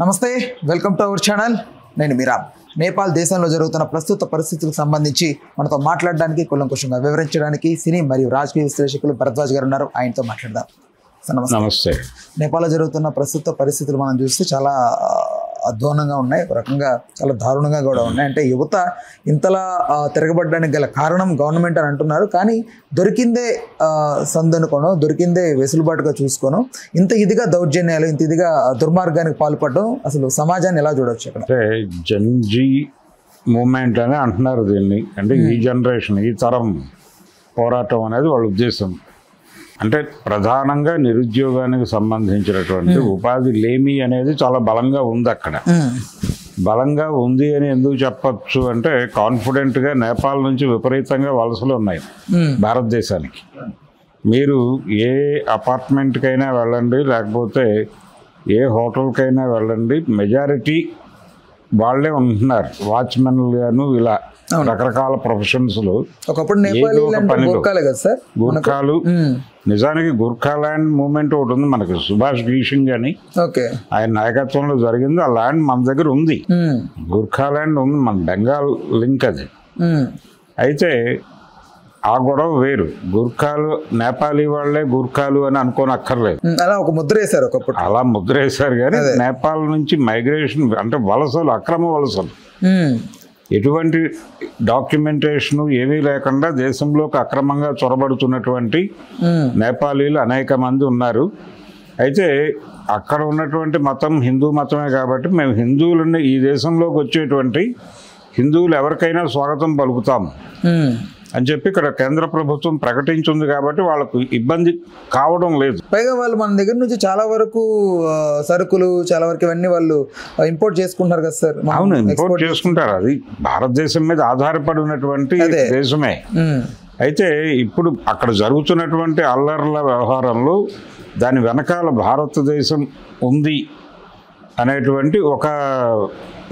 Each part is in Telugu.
నమస్తే, వెల్కమ్ టు అవర్ ఛానల్. నేను మీరా. నేపాల్ దేశంలో జరుగుతున్న ప్రస్తుత పరిస్థితులకు సంబంధించి మనతో మాట్లాడడానికి, కూలంకుషంగా వివరించడానికి సినీ మరియు రాజకీయ విశ్లేషకులు భరద్వాజ్ గారు ఉన్నారు. ఆయనతో మాట్లాడదాం. నమస్తే. నేపాల్లో జరుగుతున్న ప్రస్తుత పరిస్థితులు మనం చూస్తే చాలా అధ్వానంగా ఉన్నాయి, ఒక రకంగా చాలా దారుణంగా కూడా ఉన్నాయి. అంటే యువత ఇంతలా తిరగబడడానికి గల కారణం గవర్నమెంట్ అని అంటున్నారు, కానీ దొరికిందే సందనుకోను, దొరికిందే వెసులుబాటుగా చూసుకోను ఇంత ఇదిగా దౌర్జన్యాలు, ఇంత ఇదిగా దుర్మార్గానికి పాల్పడడం అసలు సమాజాన్ని ఎలా చూడవచ్చు? అక్కడ అంటే జన్జీ మూమెంట్ అని అంటున్నారు దీన్ని. అంటే ఈ జనరేషన్, ఈ తరం పోరాటం అనేది వాళ్ళ ఉద్దేశం. అంటే ప్రధానంగా నిరుద్యోగానికి సంబంధించినటువంటి ఉపాధి లేమి అనేది చాలా బలంగా ఉంది అక్కడ. బలంగా ఉంది అని ఎందుకు చెప్పచ్చు అంటే, కాన్ఫిడెంట్గా నేపాల్ నుంచి విపరీతంగా వలసలు ఉన్నాయి భారతదేశానికి. మీరు ఏ అపార్ట్మెంట్కైనా వెళ్ళండి, లేకపోతే ఏ హోటల్కైనా వెళ్ళండి, మెజారిటీ వాళ్ళే ఉంటున్నారు. వాచ్మెన్లు గాను ఇలా రకరకాల ప్రొఫెషన్స్లో. ఒకప్పుడు గుర్ఖాలు, నిజానికి గుర్ఖాల్యాండ్ మూవ్మెంట్ ఒకటి ఉంది మనకి. సుభాష్ ఘీషింగ్ అని ఆయన నాయకత్వంలో జరిగింది. ఆ ల్యాండ్ మన దగ్గర ఉంది, గుర్ఖాల్యాండ్ ఉంది, మన బెంగాల్ లింక్ అది. అయితే ఆ గొడవ వేరు. గుర్ఖాలు నేపాలీ వాళ్ళే గుర్ఖాలు అని అనుకోని అక్కర్లేదు. అలా ఒక ముద్ర వేశారు ఒకప్పుడు, అలా ముద్ర వేశారు. కానీ నేపాల్ నుంచి మైగ్రేషన్ అంటే వలసలు, అక్రమ వలసలు, ఎటువంటి డాక్యుమెంటేషన్ ఏమీ లేకుండా దేశంలోకి అక్రమంగా చొరబడుతున్నటువంటి నేపాలీలు అనేక మంది ఉన్నారు. అయితే అక్కడ ఉన్నటువంటి మతం హిందూ మతమే కాబట్టి మేము హిందువులని, ఈ దేశంలోకి వచ్చేటువంటి హిందువులు ఎవరికైనా స్వాగతం పలుకుతాము అని చెప్పి ఇక్కడ కేంద్ర ప్రభుత్వం ప్రకటించింది. కాబట్టి వాళ్ళకు ఇబ్బంది కావడం లేదు. పైగా వాళ్ళు మన దగ్గర నుంచి చాలా వరకు సరుకులు, చాలా వరకు ఇవన్నీ వాళ్ళు ఇంపోర్ట్ చేసుకుంటారు కదా సార్? అవును, ఇంపోర్ట్ చేసుకుంటారు. అది భారతదేశం మీద ఆధారపడి ఉన్నటువంటి దేశమే. అయితే ఇప్పుడు అక్కడ జరుగుతున్నటువంటి అల్లర్ల వ్యవహారంలో దాని వెనకాల భారతదేశం ఉంది అనేటువంటి ఒక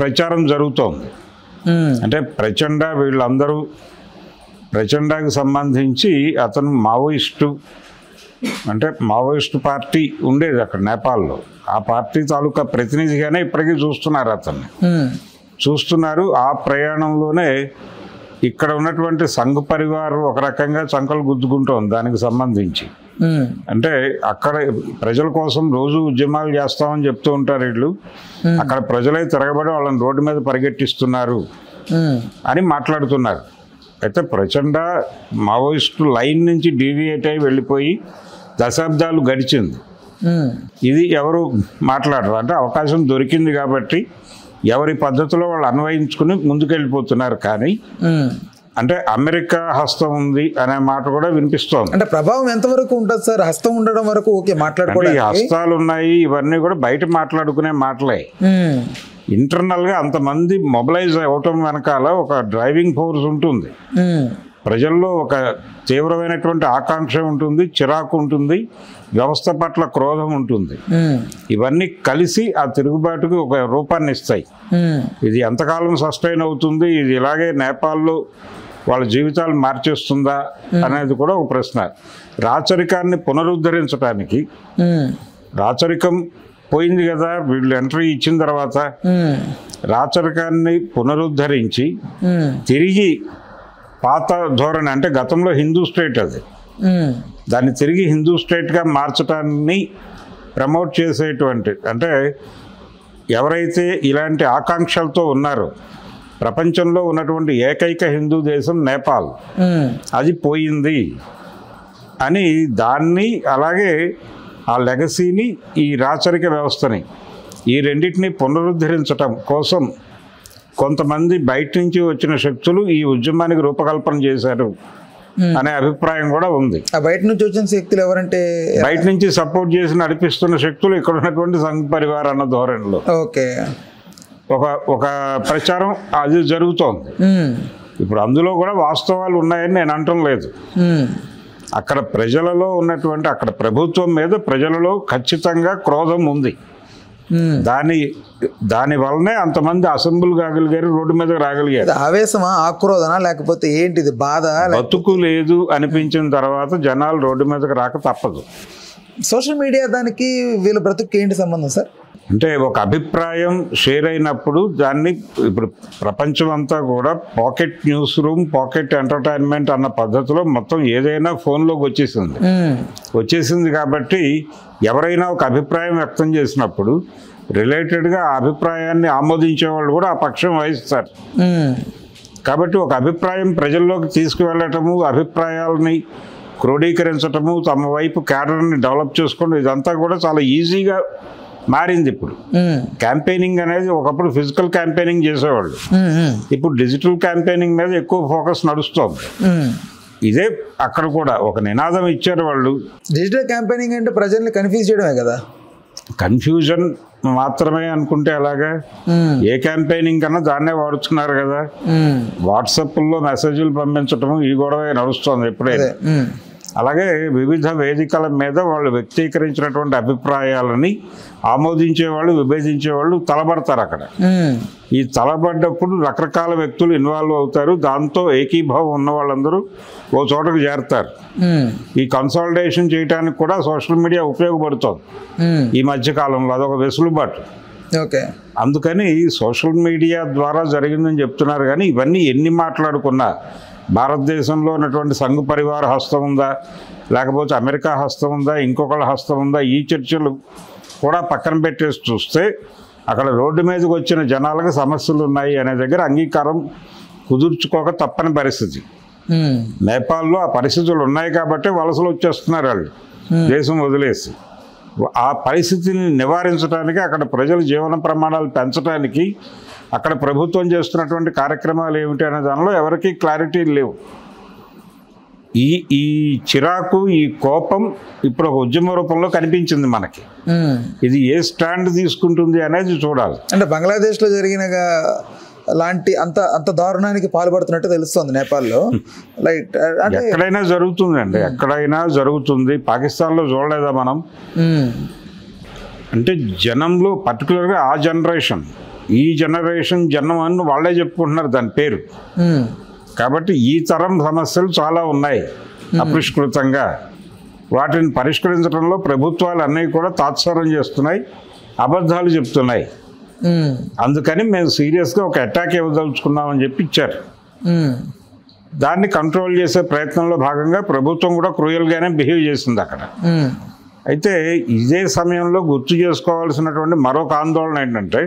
ప్రచారం జరుగుతోంది. అంటే ప్రచండ, వీళ్ళందరూ ప్రచండకి సంబంధించి అతను మావోయిస్టు, అంటే మావోయిస్టు పార్టీ ఉండేది అక్కడ నేపాల్లో. ఆ పార్టీ తాలూకా ప్రతినిధిగానే ఇప్పటికీ చూస్తున్నారు, అతన్ని చూస్తున్నారు. ఆ ప్రయాణంలోనే ఇక్కడ ఉన్నటువంటి సంఘ్ పరివార్ ఒక రకంగా చంకలు గుద్దుకుంటోంది దానికి సంబంధించి. అంటే అక్కడ ప్రజల కోసం రోజు ఉద్యమాలు చేస్తామని చెప్తూ ఉంటారు వీళ్ళు. అక్కడ ప్రజలే తిరగబడి వాళ్ళని రోడ్డు మీద పరిగెట్టిస్తున్నారు అని మాట్లాడుతున్నారు. అయితే ప్రచండ మావోయిస్టు లైన్ నుంచి డీవియేట్ అయి వెళ్ళిపోయి దశాబ్దాలు గడిచింది. ఇది ఎవరు మాట్లాడరు. అంటే అవకాశం దొరికింది కాబట్టి ఎవరి పద్ధతిలో వాళ్ళు అన్వయించుకుని ముందుకెళ్ళిపోతున్నారు. కానీ అంటే అమెరికా హస్తం ఉంది అనే మాట కూడా వినిపిస్తోంది. అంటే ప్రభావం ఎంతవరకు ఉంటుంది సార్? హస్తం ఉండడం వరకు ఓకే, మాట్లాడుకోవడానికి హస్తాలు ఉన్నాయి, ఇవన్నీ కూడా బయట మాట్లాడుకునే మాటలే. ఇంటర్నల్గా అంతమంది మొబిలైజ్ అవటం వెనకాల ఒక డ్రైవింగ్ ఫోర్స్ ఉంటుంది. ప్రజల్లో ఒక తీవ్రమైనటువంటి ఆకాంక్ష ఉంటుంది, చిరాకు ఉంటుంది, వ్యవస్థ పట్ల క్రోధం ఉంటుంది. ఇవన్నీ కలిసి ఆ తిరుగుబాటుకు ఒక రూపాన్ని ఇస్తాయి. ఇది ఎంతకాలం సస్టైన్ అవుతుంది, ఇది ఇలాగే నేపాల్లో వాళ్ళ జీవితాలు మార్చేస్తుందా అనేది కూడా ఒక ప్రశ్న. రాచరికాన్ని పునరుద్ధరించడానికి, రాచరికం పోయింది కదా వీళ్ళు ఎంట్రీ ఇచ్చిన తర్వాత, రాచరికాన్ని పునరుద్ధరించి తిరిగి పాత ధోరణి, అంటే గతంలో హిందూ స్టేట్ అది, దాన్ని తిరిగి హిందూ స్టేట్గా మార్చడాన్ని ప్రమోట్ చేసేటువంటి, అంటే ఎవరైతే ఇలాంటి ఆకాంక్షలతో ఉన్నారో, ప్రపంచంలో ఉన్నటువంటి ఏకైక హిందూ దేశం నేపాల్, అది పోయింది అని దాన్ని, అలాగే ఆ లెగసీని, ఈ రాచరిక వ్యవస్థని, ఈ రెండింటిని పునరుద్ధరించటం కోసం కొంతమంది బయట నుంచి వచ్చిన శక్తులు ఈ ఉద్యమానికి రూపకల్పన చేశారు అనే అభిప్రాయం కూడా ఉంది. బయట నుంచి వచ్చిన శక్తులు ఎవరంటే, బయట నుంచి సపోర్ట్ చేసి నడిపిస్తున్న శక్తులు ఇక్కడ ఉన్నటువంటి సంఘ్ పరివార్ అన్న ధోరణిలో ఒక ప్రచారం అది జరుగుతోంది. ఇప్పుడు అందులో కూడా వాస్తవాలు ఉన్నాయని నేను అనటం లేదు. అక్కడ ప్రజలలో ఉన్నటువంటి, అక్కడ ప్రభుత్వం మీద ప్రజలలో ఖచ్చితంగా క్రోధం ఉంది. దాని వల్లనే అంతమంది అసెంబ్లీ కాగలిగారు, రోడ్డు మీద రాగలిగారు. ఆవేశమా, ఆక్రోధనా, లేకపోతే ఏంటిది బాధ? బతుకు లేదు అనిపించిన తర్వాత జనాలు రోడ్డు మీదకి రాక తప్పదు. సోషల్ మీడియా దానికి వీళ్ళ బ్రతుకు ఏంటి సంబంధం సార్? అంటే ఒక అభిప్రాయం షేర్ అయినప్పుడు దాన్ని ఇప్పుడు ప్రపంచం అంతా కూడా pocket news room, pocket entertainment అన్న పద్ధతిలో మొత్తం ఏదైనా ఫోన్లోకి వచ్చేసింది కాబట్టి ఎవరైనా ఒక అభిప్రాయం వ్యక్తం చేసినప్పుడు రిలేటెడ్గా ఆ అభిప్రాయాన్ని ఆమోదించే వాళ్ళు కూడా ఆ పక్షం వహిస్తారు. కాబట్టి ఒక అభిప్రాయం ప్రజల్లోకి తీసుకువెళ్ళటము, అభిప్రాయాలని క్రోడీకరించటము, తమ వైపు క్యాడర్ని డెవలప్ చేసుకోవడం, ఇదంతా కూడా చాలా ఈజీగా మారింది. ఇప్పుడు క్యాంపెయినింగ్ అనేది ఒకప్పుడు ఫిజికల్ క్యాంపెయినింగ్ చేసేవాళ్ళు, ఇప్పుడు డిజిటల్ క్యాంపెయినింగ్ మీద ఎక్కువ ఫోకస్ నడుస్తోంది. ఇదే అక్కడ కూడా ఒక నినాదం ఇచ్చారు వాళ్ళు. డిజిటల్ క్యాంపెయినింగ్ అంటే ప్రజల్ని కన్ఫ్యూజ్ చేయడమే కదా. కన్ఫ్యూజన్ మాత్రమే అనుకుంటే అలాగా, ఏ క్యాంపెయినింగ్ కన్నా దాన్నే వాడుతున్నారు కదా. వాట్సాప్లో మెసేజ్లు పంపించటం ఈ గొడవ నడుస్తుంది ఎప్పుడైనా. అలాగే వివిధ వేదికల మీద వాళ్ళు వ్యక్తీకరించినటువంటి అభిప్రాయాలని ఆమోదించేవాళ్ళు, విభేదించేవాళ్ళు తలబడతారు అక్కడ. ఈ తలబడ్డప్పుడు రకరకాల వ్యక్తులు ఇన్వాల్వ్ అవుతారు. దాంతో ఏకీభావం ఉన్న వాళ్ళందరూ ఓ చోటకు చేరుతారు. ఈ కన్సాలిడేషన్ చేయడానికి కూడా సోషల్ మీడియా ఉపయోగపడుతుంది ఈ మధ్యకాలంలో, అదొక వెసులుబాటు. అందుకని సోషల్ మీడియా ద్వారా జరిగిందని చెప్తున్నారు. కానీ ఇవన్నీ ఎన్ని మాట్లాడుకున్నా భారతదేశంలో ఉన్నటువంటి సంఘ పరివార హస్తం ఉందా, లేకపోతే అమెరికా హస్తం ఉందా, ఇంకొకళ్ళ హస్తం ఉందా, ఈ చర్చలు కూడా పక్కన పెట్టేసి చూస్తే అక్కడ రోడ్డు మీదకి వచ్చిన జనాలకు సమస్యలు ఉన్నాయి అనే దగ్గర అంగీకారం కుదుర్చుకోక తప్పని పరిస్థితి. నేపాల్లో ఆ పరిస్థితులు ఉన్నాయి కాబట్టి వలసలు వచ్చేస్తున్నారు వాళ్ళు దేశం వదిలేసి. ఆ పరిస్థితిని నివారించడానికి, అక్కడ ప్రజల జీవన ప్రమాణాలు పెంచడానికి అక్కడ ప్రభుత్వం చేస్తున్నటువంటి కార్యక్రమాలు ఏమిటి అనే దానిలో ఎవరికీ క్లారిటీ లేవు. ఈ చిరాకు, ఈ కోపం ఇప్పుడు ఒక ఉద్యమ రూపంలో కనిపించింది మనకి. ఇది ఏ స్టాండ్ తీసుకుంటుంది అనేది చూడాలి. అంటే బంగ్లాదేశ్లో జరిగిన లాంటి అంత దారుణానికి పాల్పడుతున్నట్టు తెలుస్తుంది నేపాల్లో. లైక్ ఎక్కడైనా జరుగుతుందండి, ఎక్కడైనా జరుగుతుంది. పాకిస్తాన్లో చూడలేదా మనం? అంటే జనంలో పర్టికులర్గా ఆ జనరేషన్, ఈ జనరేషన్ జనం అని వాళ్ళే చెప్పుకుంటున్నారు దాని పేరు. కాబట్టి ఈ తరం సమస్యలు చాలా ఉన్నాయి అపరిష్కృతంగా. వాటిని పరిష్కరించడంలో ప్రభుత్వాలు అన్నీ కూడా తాత్సారం చేస్తున్నాయి, అబద్ధాలు చెప్తున్నాయి. అందుకని మేము సీరియస్గా ఒక అటాక్ ఇవ్వదలుచుకున్నామని చెప్పి ఇచ్చారు. దాన్ని కంట్రోల్ చేసే ప్రయత్నంలో భాగంగా ప్రభుత్వం కూడా క్రూయల్గానే బిహేవ్ చేసింది అక్కడ. అయితే ఇదే సమయంలో గుర్తు చేసుకోవాల్సినటువంటి మరొక ఆందోళన ఏంటంటే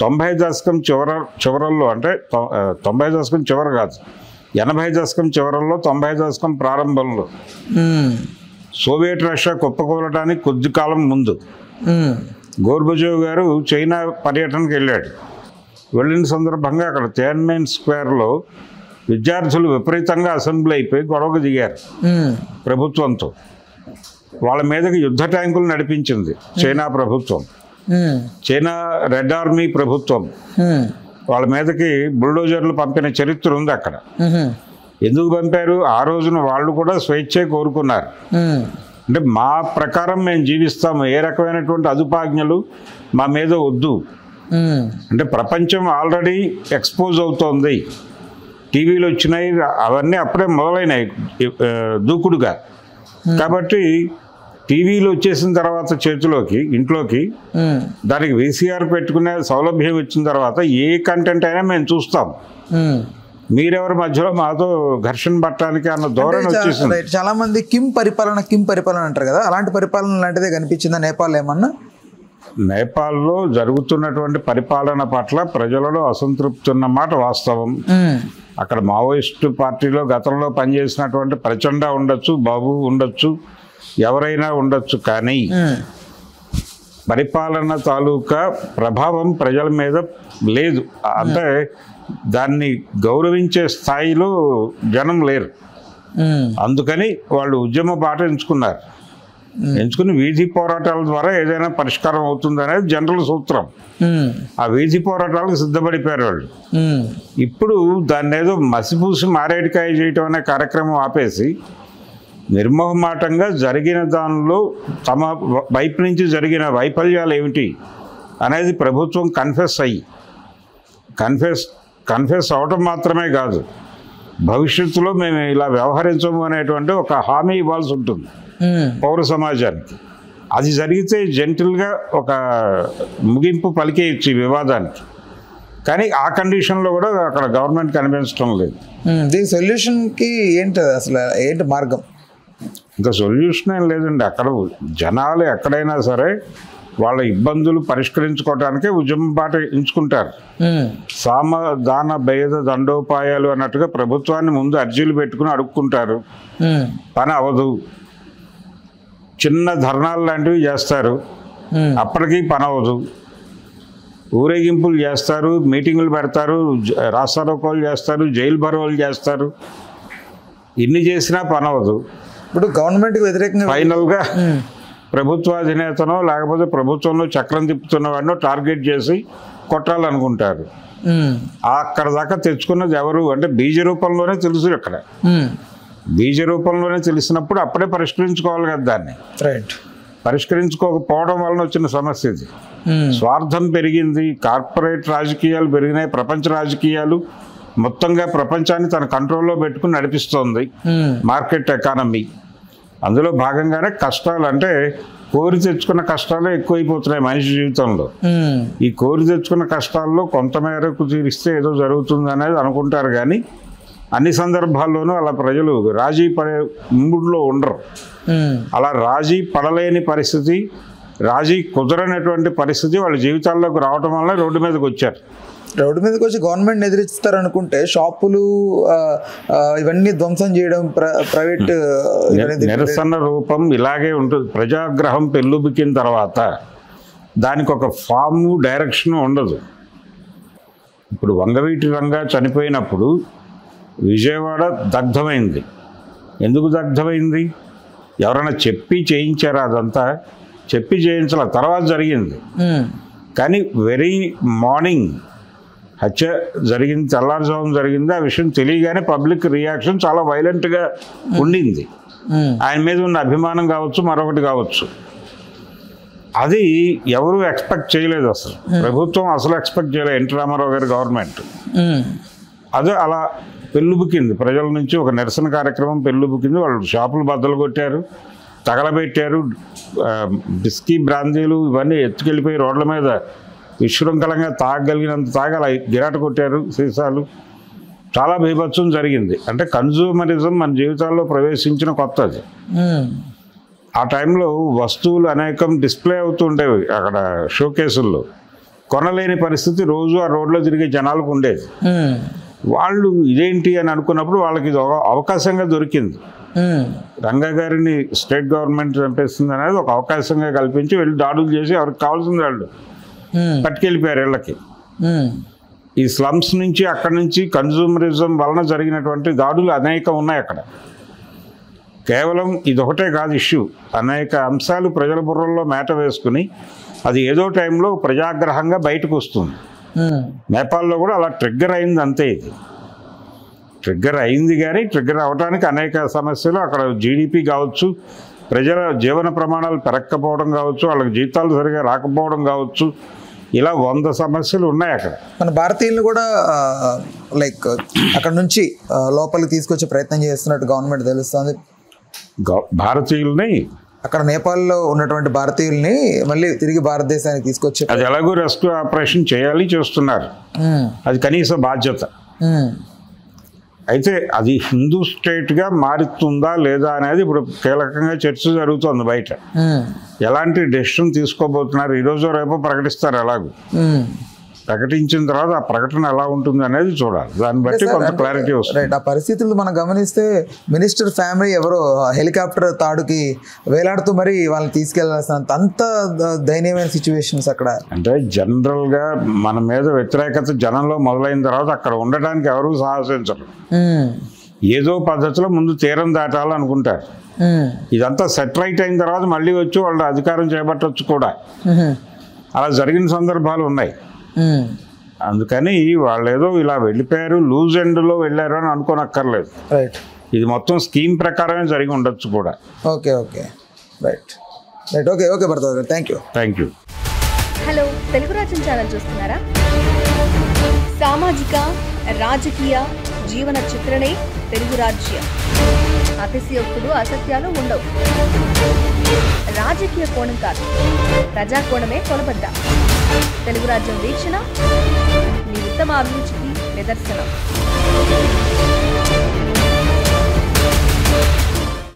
90 దశకం చివరల్లో, అంటే 90 దశకం చివర కాదు, 80 దశకం చివరల్లో, 90 దశకం ప్రారంభంలో సోవియట్ రష్యా కుప్పకూలటానికి కొద్ది కాలం ముందు గోర్బచేవ్ గారు చైనా పర్యటనకు వెళ్ళాడు. వెళ్ళిన సందర్భంగా అక్కడ తియాన్మెన్ స్క్వేర్లో విద్యార్థులు విపరీతంగా అసెంబ్లీ అయిపోయి గొడవకు దిగారు ప్రభుత్వంతో. వాళ్ళ మీదకి యుద్ధ ట్యాంకులు నడిపించింది చైనా ప్రభుత్వం, చైనా రెడ్ ఆర్మీ ప్రభుత్వం. వాళ్ళ మీదకి బుల్డోజర్లు పంపిన చరిత్ర ఉంది అక్కడ. ఎందుకు పంపారు? ఆ రోజున వాళ్ళు కూడా స్వేచ్ఛే కోరుకున్నారు. అంటే మా ప్రకారం మేము జీవిస్తాము, ఏ రకమైనటువంటి అదుపాజ్ఞలు మా మీద వద్దు. అంటే ప్రపంచం ఆల్రెడీ ఎక్స్పోజ్ అవుతోంది, టీవీలు వచ్చినాయి, అవన్నీ అప్పుడే మొదలైనాయి దూకుడుగా. కాబట్టి టీవీలు వచ్చేసిన తర్వాత చేతిలోకి, ఇంట్లోకి దానికి VCR పెట్టుకునే సౌలభ్యం వచ్చిన తర్వాత ఏ కంటెంట్ అయినా మేము చూస్తాం. మీరెవరి మధ్యలో మాతో ఘర్షణ పట్టడానికి అన్న ధోరణి వచ్చేసింది. చాలా మంది కిమ్ పరిపాలన అంటారు కదా, అలాంటి పరిపాలన లాంటిదే కనిపించిందా నేపాల్ ఏమన్నా? నేపాల్లో జరుగుతున్నటువంటి పరిపాలన పట్ల ప్రజలలో అసంతృప్తి ఉన్నమాట వాస్తవం. అక్కడ మావోయిస్టు పార్టీలో గతంలో పనిచేసినటువంటి ప్రచండ ఉండొచ్చు, బాబు ఉండొచ్చు, ఎవరైనా ఉండొచ్చు, కానీ పరిపాలన తాలూకా ప్రభావం ప్రజల మీద లేదు. అంటే దాన్ని గౌరవించే స్థాయిలో జనం లేరు. అందుకని వాళ్ళు ఉద్యమ బాట ఎంచుకుని వీధి పోరాటాల ద్వారా ఏదైనా పరిష్కారం అవుతుంది అనేది జనరల్ సూత్రం. ఆ వీధి పోరాటాలకు సిద్ధపడిపోయారు వాళ్ళు. ఇప్పుడు దాన్ని ఏదో మసిపూసి మారేడికాయ చేయటం అనే కార్యక్రమం ఆపేసి నిర్మోహమాటంగా జరిగిన దానిలో తమ వైపు నుంచి జరిగిన వైఫల్యాలు ఏమిటి అనేది ప్రభుత్వం కన్ఫెస్ అవటం మాత్రమే కాదు, భవిష్యత్తులో మేము ఇలా వ్యవహరించము అనేటువంటి ఒక హామీ ఇవ్వాల్సి ఉంటుంది పౌర సమాజానికి. అది జరిగితే జెంటిల్గా ఒక ముగింపు పలికేయచ్చు ఈ వివాదానికి. కానీ ఆ కండిషన్లో కూడా అక్కడ గవర్నమెంట్ కనిపించడం లేదు. దీని సొల్యూషన్కి ఏంటి అసలు, ఏంటి మార్గం? ఇంకా సొల్యూషన్ ఏం లేదండి. అక్కడ జనాలు ఎక్కడైనా సరే వాళ్ళ ఇబ్బందులు పరిష్కరించుకోవడానికే ఉద్యమం బాట ఎంచుకుంటారు. సామ దాన భేద దండోపాయాలు అన్నట్టుగా ప్రభుత్వాన్ని ముందు అర్జీలు పెట్టుకుని అడుక్కుంటారు, పని అవదు. చిన్న ధర్నాలు లాంటివి చేస్తారు, అప్పటికీ పని అవదు. ఊరేగింపులు చేస్తారు, మీటింగులు పెడతారు, రాస్తారోకోలు చేస్తారు, జైలు భరోలు చేస్తారు. ఇన్ని చేసినా పని అవదు. ఇప్పుడు గవర్నమెంట్కి వ్యతిరేకంగా ఫైనల్గా ప్రభుత్వాధినేతనో లేకపోతే ప్రభుత్వంలో చక్రం తిప్పుతున్న వాడినో టార్గెట్ చేసి కొట్టాలనుకుంటారు. అక్కడ దాకా తెచ్చుకున్నది ఎవరు అంటే బీజ రూపంలోనే తెలుసు. ఇక్కడ బీజ రూపంలోనే తెలిసినప్పుడు అప్పుడే పరిష్కరించుకోవాలి కదా దాన్ని. రైట్. పరిష్కరించుకోకపోవడం వలన వచ్చిన సమస్య ఇది. స్వార్థం పెరిగింది, కార్పొరేట్ రాజకీయాలు పెరిగినాయి, ప్రపంచ రాజకీయాలు మొత్తంగా ప్రపంచాన్ని తన కంట్రోల్లో పెట్టుకుని నడిపిస్తోంది మార్కెట్ ఎకానమీ. అందులో భాగంగానే కష్టాలు, అంటే కోరి తెచ్చుకున్న కష్టాలే ఎక్కువైపోతున్నాయి మనిషి జీవితంలో. ఈ కోరి తెచ్చుకున్న కష్టాల్లో కొంతమేరకు తీరిస్తే ఏదో జరుగుతుంది అనేది అనుకుంటారు, కానీ అన్ని సందర్భాల్లోనూ అలా ప్రజలు రాజీ పడే మూడ్లో ఉండరు. అలా రాజీ పడలేని పరిస్థితి, రాజీ కుదరనటువంటి పరిస్థితి వాళ్ళ జీవితాల్లోకి రావటం వల్ల రోడ్డు మీదకి వచ్చారు. రోడ్డు మీదకి వచ్చి గవర్నమెంట్ ఎదిరిస్తారు అనుకుంటే షాపులు ఇవన్నీ ధ్వంసం చేయడం, ప్రైవేట్ నిరసన రూపం ఇలాగే ఉంటుంది. ప్రజాగ్రహం పెళ్ళుబికిన తర్వాత దానికి ఒక ఫాము డైరెక్షన్ ఉండదు. ఇప్పుడు వంగవీటి రంగా చనిపోయినప్పుడు విజయవాడ దగ్ధమైంది. ఎందుకు దగ్ధమైంది? ఎవరైనా చెప్పి చేయించారా? అదంతా చెప్పి చేయించాల, తర్వాత జరిగింది. కానీ వెరీ మార్నింగ్ హత్య జరిగింది, తెల్లారుజామున జరిగింది. ఆ విషయం తెలియగానే పబ్లిక్ రియాక్షన్ చాలా వైలెంట్గా ఉండింది. ఆయన మీద ఉన్న అభిమానం కావచ్చు, మరొకటి కావచ్చు. అది ఎవరు ఎక్స్పెక్ట్ చేయలేదు అసలు. ప్రభుత్వం అసలు ఎక్స్పెక్ట్ చేయలేదు, ఎన్టీ రామారావు గారి గవర్నమెంట్. అదే అలా పెళ్ళుబుకింది. ప్రజల నుంచి ఒక నిరసన కార్యక్రమం పెళ్ళుబుకింది. వాళ్ళు షాపులు బద్దలు కొట్టారు, తగలబెట్టారు, బిస్కీ బ్రాందీలు ఇవన్నీ ఎత్తుకెళ్ళిపోయి రోడ్ల మీద విశృంఖలంగా తాగలిగినంత తాగల గిరాట కొట్టారు, సీసాలు. చాలా బీభత్సం జరిగింది. అంటే కన్జ్యూమరిజం మన జీవితాల్లో ప్రవేశించిన కొత్తది. ఆ టైంలో వస్తువులు అనేకం డిస్ప్లే అవుతుండేవి అక్కడ షోకేసుల్లో. కొనలేని పరిస్థితి రోజు ఆ రోడ్లో తిరిగే జనాలకు ఉండేది. వాళ్ళు ఇదేంటి అని అనుకున్నప్పుడు వాళ్ళకి ఇది ఒక అవకాశంగా దొరికింది. రంగా గారిని స్టేట్ గవర్నమెంట్ చంపేస్తుంది అనేది ఒక అవకాశంగా కల్పించి వెళ్ళి దాడులు చేసి ఎవరికి కావాల్సింది వాళ్ళు పట్టుకెళ్ళిపోయారు ఇళ్ళకి. ఈ స్లమ్స్ నుంచి అక్కడి నుంచి కన్జ్యూమరిజం వలన జరిగినటువంటి దాడులు అనేక ఉన్నాయి అక్కడ. కేవలం ఇదొకటే కాదు ఇష్యూ, అనేక అంశాలు ప్రజల బుర్రల్లో మేట వేసుకుని అది ఏదో టైంలో ప్రజాగ్రహంగా బయటకు వస్తుంది. నేపాల్లో కూడా అలా ట్రిగ్గర్ అయింది, అంతే. ఇది ట్రిగ్గర్ అయింది, కానీ ట్రిగ్గర్ అవడానికి అనేక సమస్యలు. అక్కడ జీడిపి కావచ్చు, ప్రజల జీవన ప్రమాణాలు పెరగకపోవడం కావచ్చు, వాళ్ళకి జీతాలు సరిగా రాకపోవడం కావచ్చు, ఇలా 100 సమస్యలు ఉన్నాయి అక్కడ. మన భారతీయులను కూడా లైక్ అక్కడ నుంచి లోపలికి తీసుకొచ్చే ప్రయత్నం చేస్తున్నట్టు గవర్నమెంట్ తెలుస్తుంది. భారతీయుల్ని అక్కడ నేపాల్లో ఉన్నటువంటి భారతీయుల్ని మళ్ళీ తిరిగి భారతదేశానికి తీసుకొచ్చి అది ఎలాగో రెస్క్యూ ఆపరేషన్ చేయాలి, చేస్తున్నారు. అది కనీస బాధ్యత. అయితే అది హిందూ స్టేట్గా మారుతుందా లేదా అనేది ఇప్పుడు కీలకంగా చర్చ జరుగుతుంది బయట. ఎలాంటి డెసిషన్ తీసుకోబోతున్నారు, ఈరోజు రేపు ప్రకటిస్తారు. ఎలాగూ ప్రకటించిన తర్వాత ఆ ప్రకటన ఎలా ఉంటుంది అనేది చూడాలి. దాన్ని బట్టి కొంత క్లారిటీ వస్తుంది. రైట్. ఆ పరిస్థితులు మనం గమనిస్తే మినిస్టర్ ఫ్యామిలీ ఎవరో హెలికాప్టర్ తాడుకి వేలాడుతూ మరి వాళ్ళని తీసుకెళ్లాల్సినంత అంత దయనీయమైన సిచ్యువేషన్స్ అక్కడ. అంటే జనరల్గా మన మీద వ్యతిరేకత జనంలో మొదలైన తర్వాత అక్కడ ఉండడానికి ఎవరు సాహసించరు. ఏదో పద్ధతిలో ముందు తీరం దాటాలనుకుంటారు. ఇదంతా సెటిలైట్ అయిన తర్వాత మళ్ళీ వచ్చి వాళ్ళు అధికారం చేపట్టవచ్చు కూడా. అలా జరిగిన సందర్భాలు ఉన్నాయి. అందుకని వాళ్ళు ఏదో ఇలా వెళ్ళిపోయారు, లూజ్ ఎండ్లో వెళ్ళారు అని అనుకోనక్కర్లేదు. రైట్. ఇది మొత్తం స్కీమ్ ప్రకారమే జరిగి ఉండొచ్చు కూడా. Okay okay right right okay okay Bharat గారు, thank you. Thank you. Hello, Telugu Rajyam channel చూస్తున్నారా? సామాజిక రాజకీయ జీవన చిత్రణే తెలుగు రాజ్యం. అతిశయోక్తులు, అసత్యాలు ఉండవు. రాజకీయ కోణం కాదు, ప్రజా కోణమే కొలబద్ద. తెలుగు రాజ్యం వీక్షణ మీ ఉత్తమ అభిరుచికి నిదర్శనం.